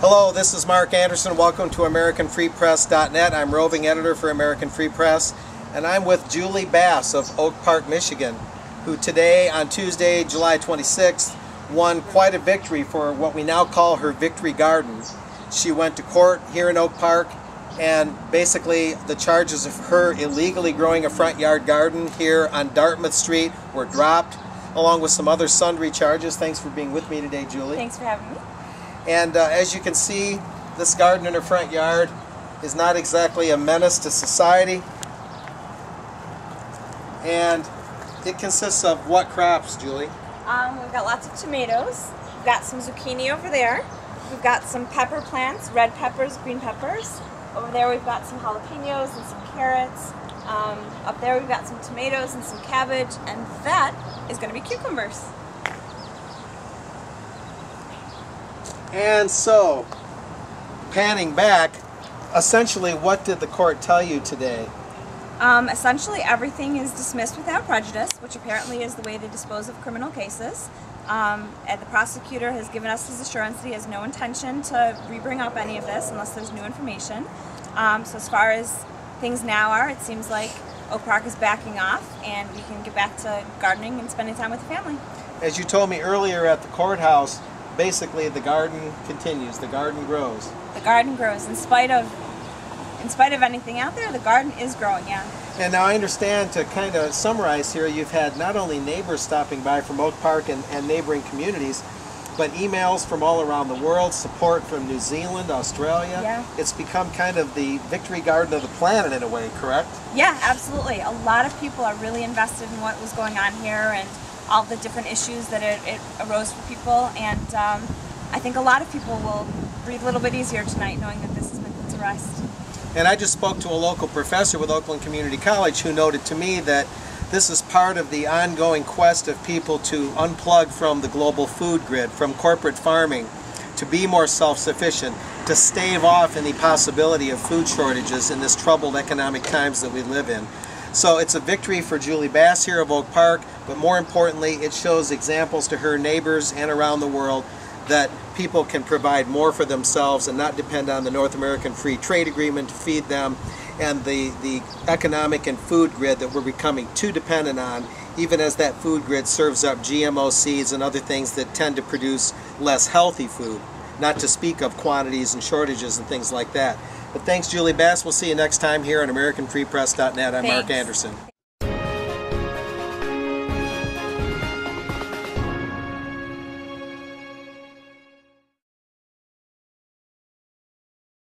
Hello, this is Mark Anderson. Welcome to AmericanFreePress.net. I'm roving editor for American Free Press, and I'm with Julie Bass of Oak Park, Michigan, who today, on Tuesday, July 26th, won quite a victory for what we now call her Victory Garden. She went to court here in Oak Park, and basically the charges of her illegally growing a front yard garden here on Dartmouth Street were dropped, along with some other sundry charges. Thanks for being with me today, Julie. Thanks for having me. And as you can see, this garden in her front yard is not exactly a menace to society. And it consists of what crops, Julie? We've got lots of tomatoes. We've got some zucchini over there. We've got some pepper plants, red peppers, green peppers. Over there we've got some jalapenos and some carrots. Up there we've got some tomatoes and some cabbage, and that is going to be cucumbers. And so, panning back, essentially what did the court tell you today? Essentially everything is dismissed without prejudice, which apparently is the way they dispose of criminal cases. And the prosecutor has given us his assurance that he has no intention to re-bring up any of this unless there's new information. So as far as things now are, it seems like Oak Park is backing off and we can get back to gardening and spending time with the family. As you told me earlier at the courthouse, basically the garden continues, the garden grows. The garden grows. In spite of anything out there, the garden is growing, yeah. And now I understand, to kind of summarize here, you've had not only neighbors stopping by from Oak Park and neighboring communities, but emails from all around the world, support from New Zealand, Australia. Yeah. It's become kind of the victory garden of the planet in a way, correct? Yeah, absolutely. A lot of people are really invested in what was going on here and all the different issues that it arose for people, and I think a lot of people will breathe a little bit easier tonight knowing that this has been put to rest. And I just spoke to a local professor with Oakland Community College who noted to me that this is part of the ongoing quest of people to unplug from the global food grid, from corporate farming, to be more self-sufficient, to stave off any possibility of food shortages in this troubled economic times that we live in. So it's a victory for Julie Bass here of Oak Park, but more importantly, it shows examples to her neighbors and around the world that people can provide more for themselves and not depend on the North American Free Trade Agreement to feed them, and the economic and food grid that we're becoming too dependent on, even as that food grid serves up GMO seeds and other things that tend to produce less healthy food, not to speak of quantities and shortages and things like that. But thanks, Julie Bass. We'll see you next time here on AmericanFreePress.net. I'm Mark Anderson.